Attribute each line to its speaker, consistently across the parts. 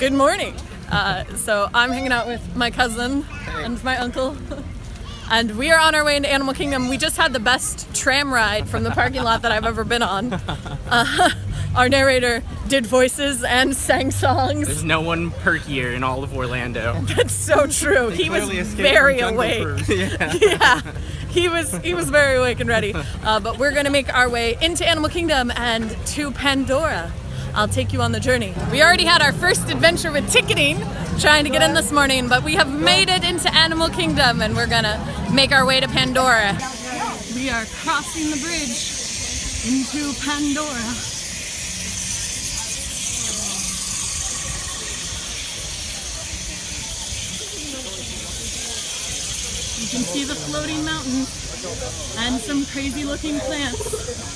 Speaker 1: Good morning. So I'm hanging out with my cousin and my uncle, and we are on our way into Animal Kingdom. We just had the best tram ride from the parking lot that I've ever been on. Our narrator did voices and sang songs.
Speaker 2: There's no one perkier in all of Orlando.
Speaker 1: That's so true. He was very awake. Yeah, he was very awake and ready. But we're gonna make our way into Animal Kingdom and to Pandora. I'll take you on the journey. We already had our first adventure with ticketing, trying to get in this morning, but we have made it into Animal Kingdom and we're gonna make our way to Pandora. We are crossing the bridge into Pandora. You can see the floating mountains and some crazy looking plants.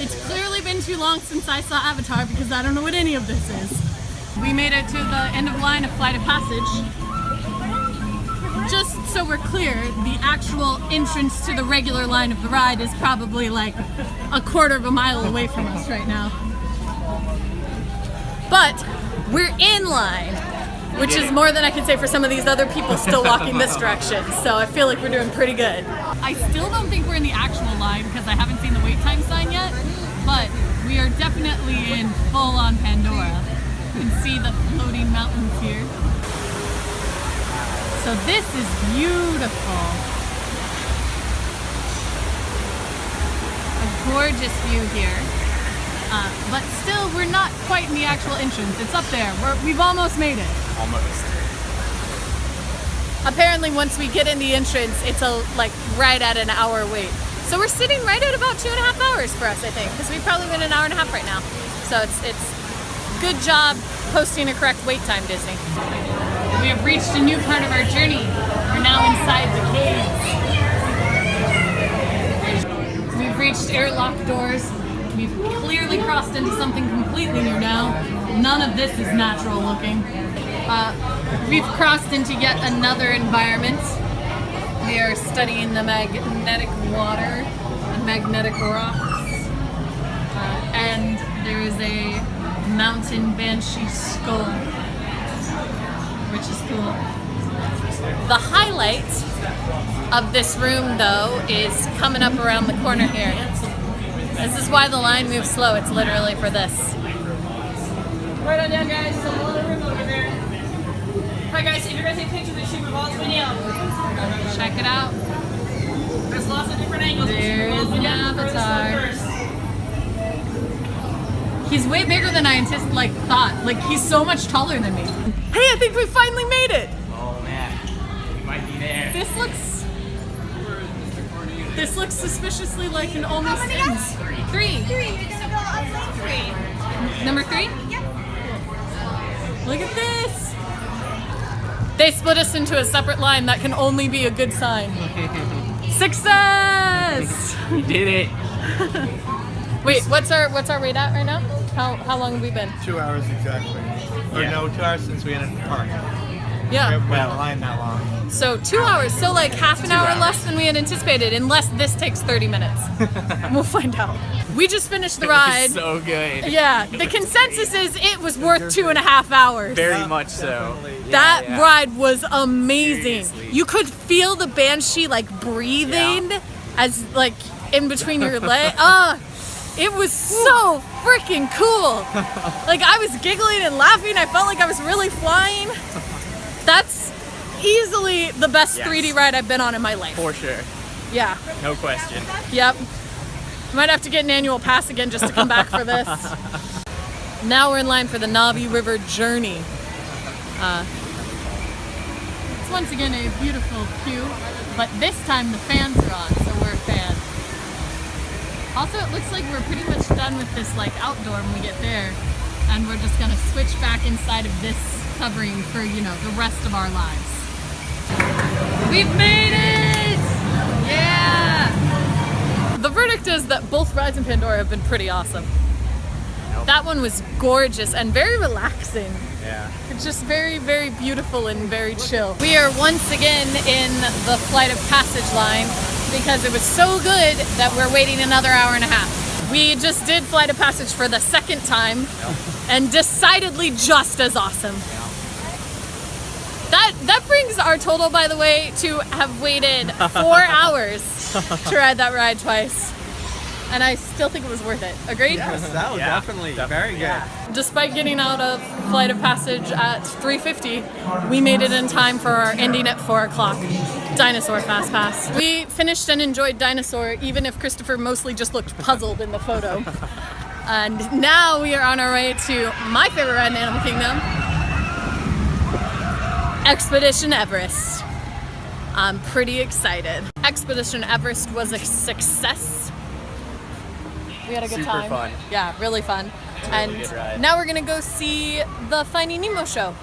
Speaker 1: It's clearly been too long since I saw Avatar because I don't know what any of this is. We made it to the end of line of Flight of Passage. Just so we're clear, the actual entrance to the regular line of the ride is probably like a quarter of a mile away from us right now. But we're in line, which is more than I can say for some of these other people still walking this direction. So I feel like we're doing pretty good. I still don't think we're in the actual line because I haven't seen the wait time sign yet, but we are definitely in full-on Pandora. You can see the floating mountains here. So this is beautiful. A gorgeous view here. But still, we're not quite in the actual entrance. It's up there. We've almost made it.
Speaker 2: Almost.
Speaker 1: Apparently, once we get in the entrance, it's right at an hour wait. So we're sitting right at about 2.5 hours for us, I think, because we've probably been an hour and a half right now. So it's good job posting a correct wait time, Disney. We have reached a new part of our journey. We're now inside the caves. We've reached airlock doors. We've clearly crossed into something completely new now. None of this is natural looking. We've crossed into yet another environment. We are studying the magnetic water and magnetic rocks. And there is a mountain banshee skull, which is cool. The highlight of this room, though, is coming up around the corner here. This is why the line moves slow. It's literally for this.
Speaker 3: Right on down, guys. So another room over there. Alright, guys, if you're gonna take pictures, shoot with all the video.
Speaker 1: Check it out.
Speaker 3: There's lots of different angles.
Speaker 1: There is an avatar. He's way bigger than I thought. Like, he's so much taller than me. Hey, I think we finally made it.
Speaker 2: Oh man, you might be there.
Speaker 1: This looks suspiciously like an almost
Speaker 4: many
Speaker 1: end.
Speaker 4: guys?
Speaker 1: Three.
Speaker 4: Three. You're gonna go up lane 3.
Speaker 1: Number 3?
Speaker 4: Yep.
Speaker 1: Look at this. They split us into a separate line. That can only be a good sign. Success!
Speaker 2: You did it.
Speaker 1: Wait, what's our wait at right now? How long have we been?
Speaker 5: 2 hours exactly. Or
Speaker 2: Yeah.
Speaker 5: no, 2 hours since we entered the park. We
Speaker 1: Yeah.
Speaker 5: haven't been in line that long.
Speaker 1: So 2 hours. So like half an hour
Speaker 2: hours.
Speaker 1: less than we had anticipated, unless this takes 30 minutes. We'll find out. We just finished the ride.
Speaker 2: So good.
Speaker 1: Yeah, the consensus is it was worth 2.5 hours.
Speaker 2: Very much so.
Speaker 1: That
Speaker 2: Yeah.
Speaker 1: ride was amazing.
Speaker 2: Seriously.
Speaker 1: You could feel the banshee like breathing as like in between your legs. It was so freaking cool. Like I was giggling and laughing. I felt like I was really flying. That's easily the best
Speaker 2: Yes.
Speaker 1: 3D ride I've been on in my life.
Speaker 2: For sure.
Speaker 1: Yeah.
Speaker 2: No question.
Speaker 1: Yep. Might have to get an annual pass again just to come back for this. Now we're in line for the Navi River journey. It's once again a beautiful queue, but this time the fans are on, so we're fans. Also, it looks like we're pretty much done with this like outdoor when we get there, and we're just gonna switch back inside of this covering for, you know, the rest of our lives. We've made it! Yeah! The verdict is that both rides in Pandora have been pretty awesome. That one was gorgeous and very relaxing.
Speaker 2: Yeah.
Speaker 1: It's just very, very beautiful and very chill. We are once again in the Flight of Passage line because it was so good that we're waiting another hour and a half. We just did Flight of Passage for the second time. and decidedly just as awesome. That brings our total, by the way, to have waited 4 hours to ride that ride twice. And I still think it was worth it. Agreed?
Speaker 5: Yes, that was definitely very good.
Speaker 1: Despite getting out of Flight of Passage at 3:50, we made it in time for our ending at 4 o'clock Dinosaur Fast Pass. We finished and enjoyed Dinosaur, even if Christopher mostly just looked puzzled in the photo. And now we are on our way to my favorite ride in Animal Kingdom, Expedition Everest. I'm pretty excited. Expedition Everest was a success. We had a good
Speaker 2: Super
Speaker 1: time.
Speaker 2: fun.
Speaker 1: Yeah, really fun.
Speaker 2: Really good ride.
Speaker 1: And now we're gonna go see the Finding Nemo show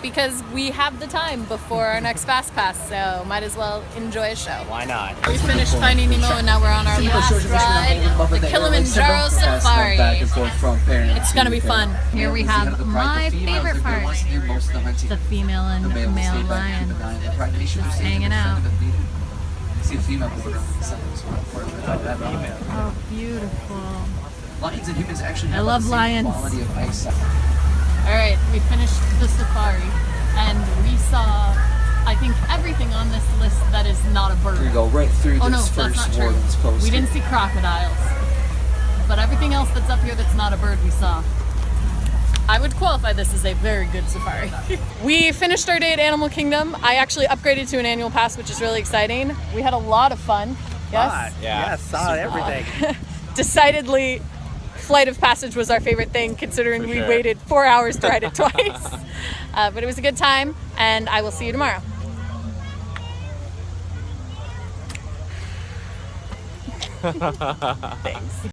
Speaker 1: because we have the time before our next Fast Pass, so might as well enjoy a show.
Speaker 2: Why not?
Speaker 1: We finished Finding Nemo and now we're on our last ride, the Kilimanjaro Safari. It's gonna be fun. Here we have my favorite part, the female and male lion just hanging out. Oh, beautiful.
Speaker 6: Lions and humans actually
Speaker 1: I love lions.
Speaker 6: quality of eyesight.
Speaker 1: All right, we finished the safari and we saw, I think, everything on this list that is not a bird.
Speaker 6: We go right through
Speaker 1: Oh no,
Speaker 6: this
Speaker 1: that's not
Speaker 6: first
Speaker 1: true.
Speaker 6: Warden's poster.
Speaker 1: We didn't see crocodiles, but everything else that's up here that's not a bird we saw. I would qualify this as a very good safari. We finished our day at Animal Kingdom. I actually upgraded to an annual pass, which is really exciting. We had a lot of fun. Yes?
Speaker 2: Yeah.
Speaker 5: Yes, saw everything.
Speaker 1: Decidedly, Flight of Passage was our favorite thing, considering
Speaker 2: For
Speaker 1: we
Speaker 2: sure.
Speaker 1: waited 4 hours to ride it twice. But it was a good time, and I will see you tomorrow. Thanks.